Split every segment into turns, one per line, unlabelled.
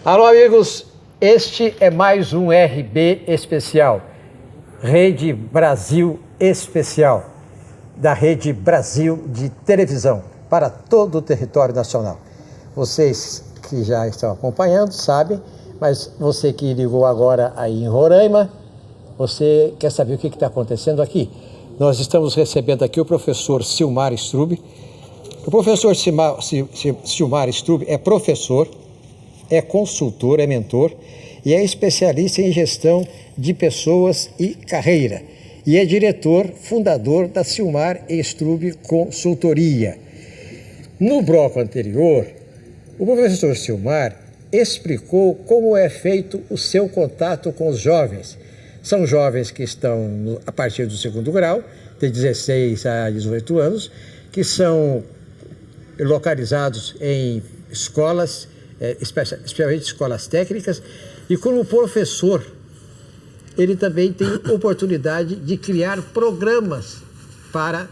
Alô, amigos, este é mais um RB Especial, Rede Brasil Especial, da Rede Brasil de televisão, para todo o território nacional. Vocês que já estão acompanhando sabem, mas você que ligou agora aí em Roraima, você quer saber o que está acontecendo aqui? Nós estamos recebendo aqui o professor Silmar Strub. O professor Silmar Strub é professor, é consultor, é mentor e é especialista em gestão de pessoas e carreira. E é diretor, fundador da Silmar Strub Consultoria. No bloco anterior, o professor Silmar explicou como é feito o seu contato com os jovens. São jovens que estão a partir do segundo grau, de 16 a 18 anos, que são localizados em escolas, especialmente escolas técnicas, e como professor, ele também tem oportunidade de criar programas para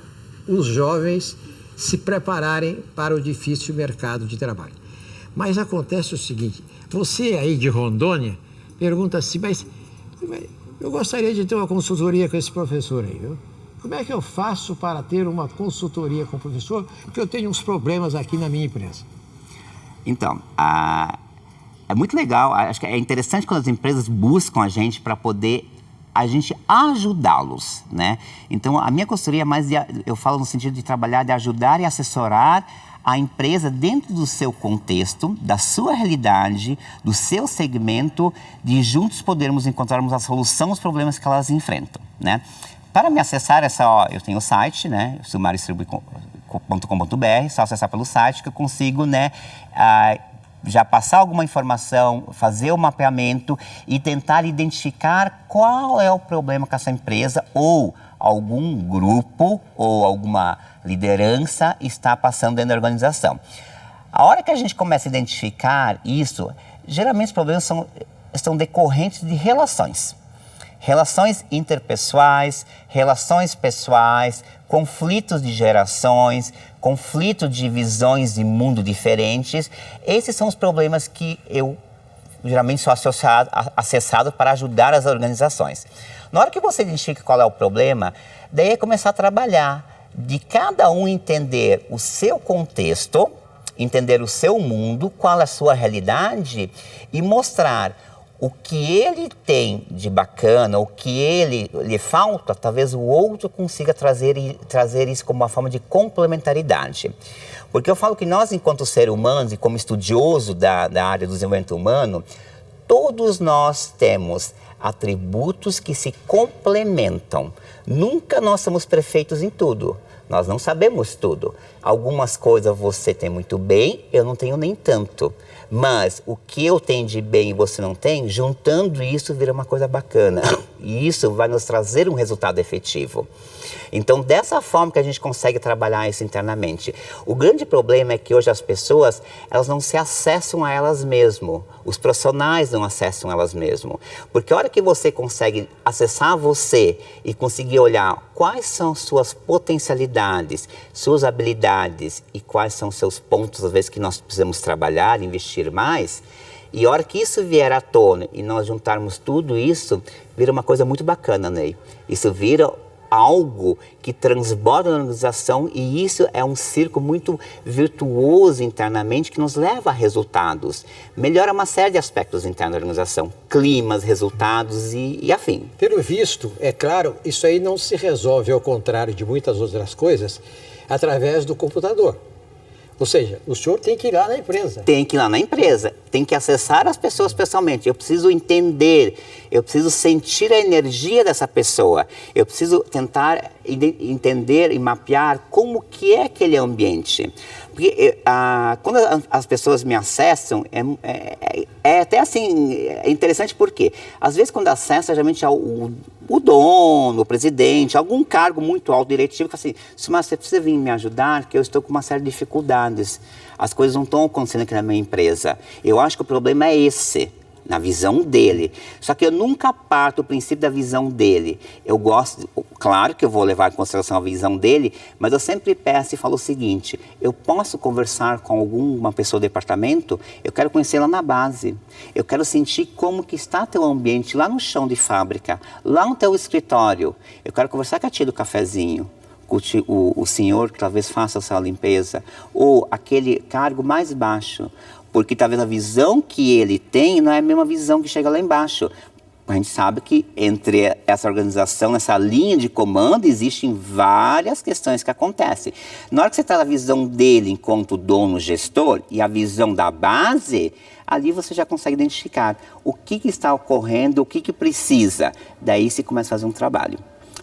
os jovens se prepararem para o difícil mercado de trabalho. Mas acontece o seguinte, você aí de Rondônia pergunta assim, mas eu gostaria de ter uma consultoria com esse professor aí, viu? Como é que eu faço para ter uma consultoria com o professor? Porque eu tenho uns problemas aqui na minha empresa.
Então, é muito legal, acho que é interessante quando as empresas buscam a gente para poder a gente ajudá-los, né? Então, a minha consultoria é mais, eu falo no sentido de trabalhar, de ajudar e assessorar a empresa dentro do seu contexto, da sua realidade, do seu segmento, de juntos podermos encontrarmos a solução aos problemas que elas enfrentam, né? Para me acessar, eu tenho o site, né, silmarstrub.com.br, só acessar pelo site que eu consigo, né, já passar alguma informação, fazer o mapeamento e tentar identificar qual é o problema que essa empresa ou algum grupo ou alguma liderança está passando dentro da organização. A hora que a gente começa a identificar isso, geralmente os problemas são decorrentes de relações. Relações interpessoais, relações pessoais, conflitos de gerações, conflito de visões de mundo diferentes. Esses são os problemas que eu geralmente sou acessado para ajudar as organizações. Na hora que você identifica qual é o problema, daí é começar a trabalhar, de cada um entender o seu contexto, entender o seu mundo, qual é a sua realidade e mostrar o que ele tem de bacana, o que lhe falta, talvez o outro consiga trazer isso como uma forma de complementaridade. Porque eu falo que nós, enquanto seres humanos e como estudioso da área do desenvolvimento humano, todos nós temos atributos que se complementam. Nunca nós somos perfeitos em tudo. Nós não sabemos tudo. Algumas coisas você tem muito bem, eu não tenho nem tanto. Mas o que eu tenho de bem e você não tem, juntando isso vira uma coisa bacana. E isso vai nos trazer um resultado efetivo. Então, dessa forma que a gente consegue trabalhar isso internamente. O grande problema é que hoje as pessoas, elas não se acessam a elas mesmas. Os profissionais não acessam elas mesmas. Porque a hora que você consegue acessar você e conseguir olhar quais são suas potencialidades, suas habilidades e quais são seus pontos, às vezes, que nós precisamos trabalhar, investir mais, e a hora que isso vier à tona e nós juntarmos tudo isso, vira uma coisa muito bacana, Ney. Isso vira algo que transborda na organização e isso é um círculo muito virtuoso internamente que nos leva a resultados. Melhora uma série de aspectos internos da organização, climas, resultados e afim.
Pelo visto, é claro, isso aí não se resolve, ao contrário de muitas outras coisas, através do computador. Ou seja, o senhor tem que ir lá na empresa.
Tem que ir lá na empresa, tem que acessar as pessoas pessoalmente. Eu preciso entender, eu preciso sentir a energia dessa pessoa. Eu preciso tentar entender e mapear como que é aquele ambiente. Porque quando as pessoas me acessam, é até assim, é interessante porque, às vezes quando acessa, geralmente o dono, o presidente, algum cargo muito alto diretivo, que fala assim, Silmar, você precisa vir me ajudar, que eu estou com uma série de dificuldades. As coisas não estão acontecendo aqui na minha empresa. Eu acho que o problema é esse. na visão dele. Só que eu nunca parto do princípio da visão dele. Eu gosto, claro que eu vou levar em consideração a visão dele, mas eu sempre peço e falo o seguinte, eu posso conversar com alguma pessoa do departamento? Eu quero conhecê-la na base. Eu quero sentir como que está teu ambiente lá no chão de fábrica, lá no teu escritório. Eu quero conversar com a tia do cafezinho. O senhor que talvez faça essa limpeza, ou aquele cargo mais baixo, porque talvez a visão que ele tem não é a mesma visão que chega lá embaixo. A gente sabe que entre essa organização, essa linha de comando, existem várias questões que acontecem. Na hora que você está na visão dele enquanto dono, gestor, e a visão da base, ali você já consegue identificar o que está ocorrendo, o que precisa. Daí você começa a fazer um trabalho.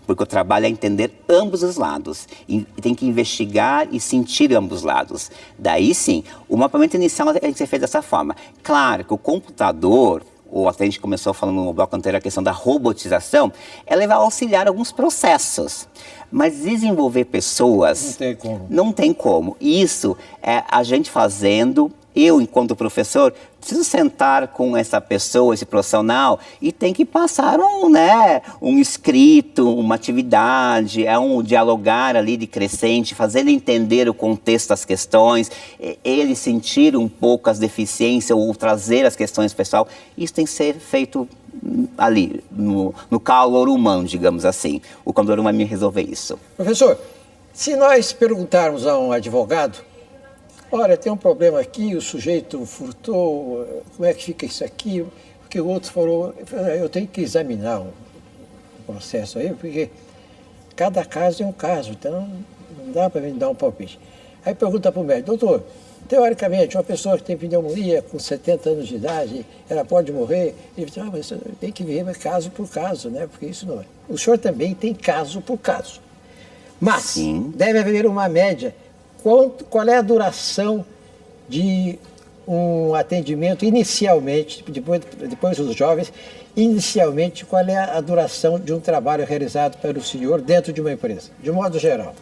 Porque o trabalho é entender ambos os lados. E tem que investigar e sentir ambos os lados. Daí sim, o mapeamento inicial tem que ser feito dessa forma. Claro que o computador, ou até a gente começou falando no bloco anterior a questão da robotização, ela vai auxiliar alguns processos. Mas desenvolver pessoas...
Não tem como.
Não tem como. Isso é a gente fazendo... Eu, enquanto professor, preciso sentar com essa pessoa, esse profissional, e tem que passar um escrito, uma atividade, um dialogar ali de crescente, fazer ele entender o contexto das questões, ele sentir um pouco as deficiências ou trazer as questões pessoal. Isso tem que ser feito ali, no calor humano, digamos assim. O calor humano vai me resolver isso.
Professor, se nós perguntarmos a um advogado, olha, tem um problema aqui, o sujeito furtou, como é que fica isso aqui? Porque o outro falou, eu tenho que examinar o processo aí, porque cada caso é um caso, então não dá para me dar um palpite. Aí pergunta para o médico, doutor, teoricamente, uma pessoa que tem pneumonia com 70 anos de idade, ela pode morrer? Ele diz, mas tem que ver caso por caso, né? Porque isso não é. O senhor também tem caso por caso. Mas
Sim.
Deve haver uma média. Qual é a duração de um atendimento inicialmente, depois dos jovens, inicialmente, qual é a duração de um trabalho realizado pelo senhor dentro de uma empresa, de modo geral?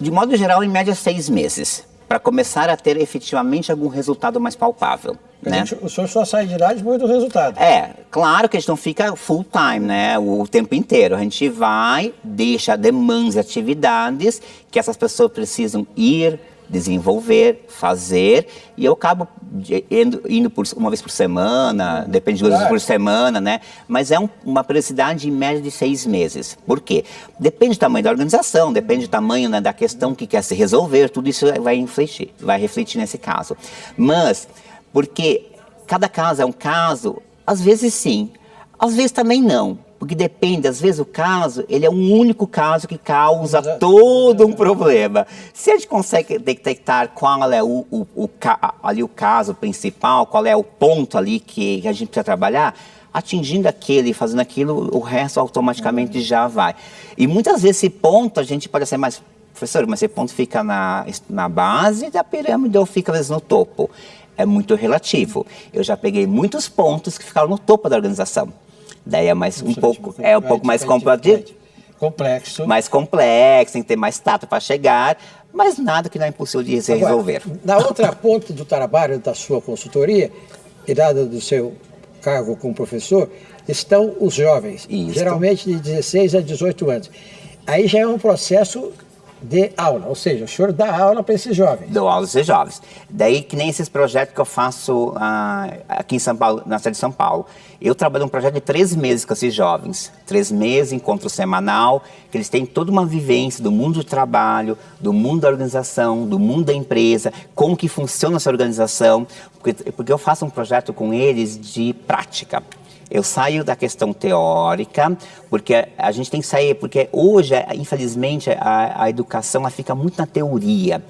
De modo geral, em média 6 meses, para começar a ter efetivamente algum resultado mais palpável. Né?
O senhor só sai de lá depois do resultado.
É, claro que a gente não fica full time, né, o tempo inteiro. A gente vai, deixa demandas e atividades que essas pessoas precisam ir, desenvolver, fazer, e eu acabo indo uma vez por semana, depende de 2 vezes por semana, né? Mas é uma periodicidade em média de 6 meses. Por quê? Depende do tamanho da organização, depende do tamanho, né, da questão que quer se resolver, tudo isso vai refletir nesse caso. Mas, porque cada caso é um caso, às vezes sim, às vezes também não. Porque depende, às vezes o caso, ele é um único caso que causa todo um problema. Se a gente consegue detectar qual é ali o caso principal, qual é o ponto ali que a gente precisa trabalhar, atingindo aquele, fazendo aquilo, o resto automaticamente já vai. E muitas vezes esse ponto a gente pode ser mais, professor, mas esse ponto fica na base da pirâmide ou fica às vezes no topo? É muito relativo. Eu já peguei muitos pontos que ficaram no topo da organização. Daí é um pouco mais
complexo.
Mais complexo, tem que ter mais tato para chegar, mas nada que não é impossível de se resolver.
Na outra ponta do trabalho da sua consultoria, e dada do seu cargo como professor, estão os jovens, geralmente de 16 a 18 anos. Aí já é um processo de aula, ou seja, o senhor dá aula para esses jovens.
Dou aula para esses jovens. Daí que nem esses projetos que eu faço aqui em São Paulo, na cidade de São Paulo. Eu trabalho um projeto de 3 meses com esses jovens. 3 meses, encontro semanal, que eles têm toda uma vivência do mundo do trabalho, do mundo da organização, do mundo da empresa, como que funciona essa organização, porque eu faço um projeto com eles de prática. Eu saio da questão teórica, porque a gente tem que sair, porque hoje, infelizmente, a educação ela fica muito na teoria.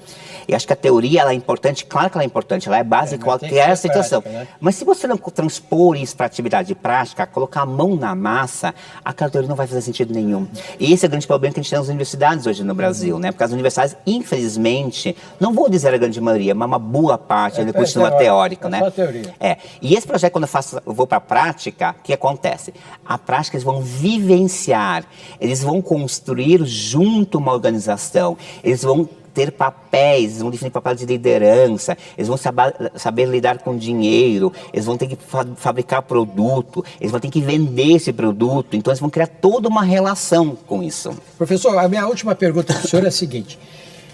E acho que a teoria ela é importante, claro que ela é importante, ela é base em qualquer situação. Prática, né? Mas se você não transpor isso para atividade prática, colocar a mão na massa, a teoria não vai fazer sentido nenhum. E esse é o grande problema que a gente tem nas universidades hoje no Brasil, né? Porque as universidades, infelizmente, não vou dizer a grande maioria, mas uma boa parte ainda continua teórica, né?
Só teoria.
E esse projeto, quando eu vou para a prática, o que acontece? A prática eles vão vivenciar, eles vão construir junto uma organização, eles vão ter papéis, eles vão definir papéis de liderança, eles vão saber lidar com dinheiro, eles vão ter que fabricar produto, eles vão ter que vender esse produto, então eles vão criar toda uma relação com isso.
Professor, a minha última pergunta para o senhor é a seguinte.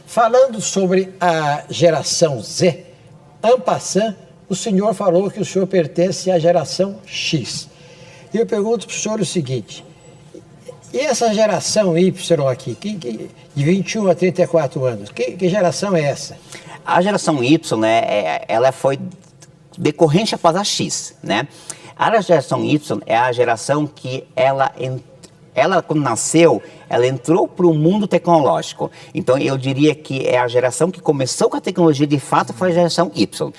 Falando sobre a geração Z, en passant, o senhor falou que o senhor pertence à geração X. E eu pergunto para o senhor o seguinte, e essa geração Y aqui, de 21 a 34 anos, que geração é essa?
A geração Y, né, ela foi decorrente após a X, né? A geração Y é a geração que ela quando nasceu, ela entrou para o mundo tecnológico. Então, eu diria que é a geração que começou com a tecnologia, de fato, foi a geração Y.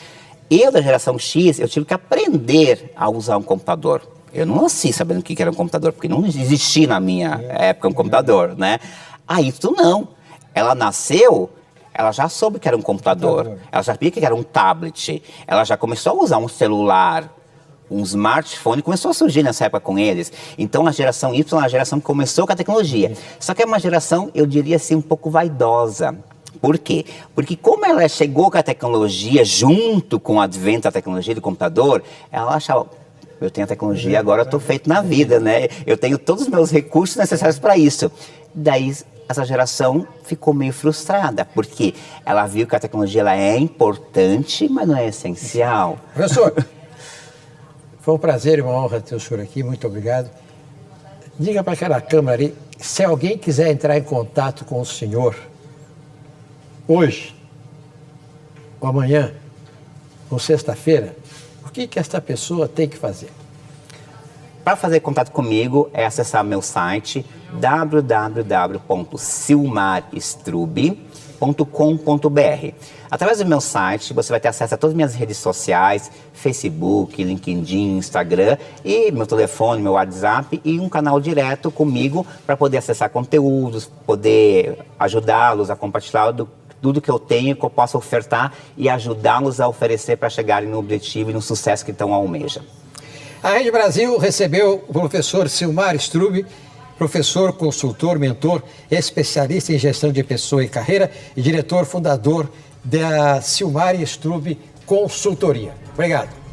Eu, da geração X, eu tive que aprender a usar um computador. Eu não nasci sabendo o que era um computador, porque não existia na minha época um computador, né? A Y não. Ela nasceu, ela já soube que era um computador. Ela já sabia que era um tablet. Ela já começou a usar um celular, um smartphone, começou a surgir nessa época com eles. Então a geração Y é a geração que começou com a tecnologia. Só que é uma geração, eu diria assim, um pouco vaidosa. Por quê? Porque como ela chegou com a tecnologia, junto com o advento da tecnologia do computador, ela achava, eu tenho a tecnologia, agora eu estou feito na vida, né? Eu tenho todos os meus recursos necessários para isso. Daí essa geração ficou meio frustrada, porque ela viu que a tecnologia ela é importante, mas não é essencial.
Professor, foi um prazer e uma honra ter o senhor aqui, muito obrigado. Diga para aquela câmera ali, se alguém quiser entrar em contato com o senhor, hoje, ou amanhã, ou sexta-feira, o que esta pessoa tem que fazer?
Para fazer contato comigo, é acessar meu site www.silmarstrube.com.br. Através do meu site, você vai ter acesso a todas as minhas redes sociais, Facebook, LinkedIn, Instagram, e meu telefone, meu WhatsApp e um canal direto comigo para poder acessar conteúdos, poder ajudá-los a compartilhar tudo que eu tenho, que eu possa ofertar e ajudá-los a oferecer para chegarem no objetivo e no sucesso que estão almejam.
A Rede Brasil recebeu o professor Silmar Strube, professor, consultor, mentor, especialista em gestão de pessoa e carreira e diretor fundador da Silmar Strube Consultoria. Obrigado.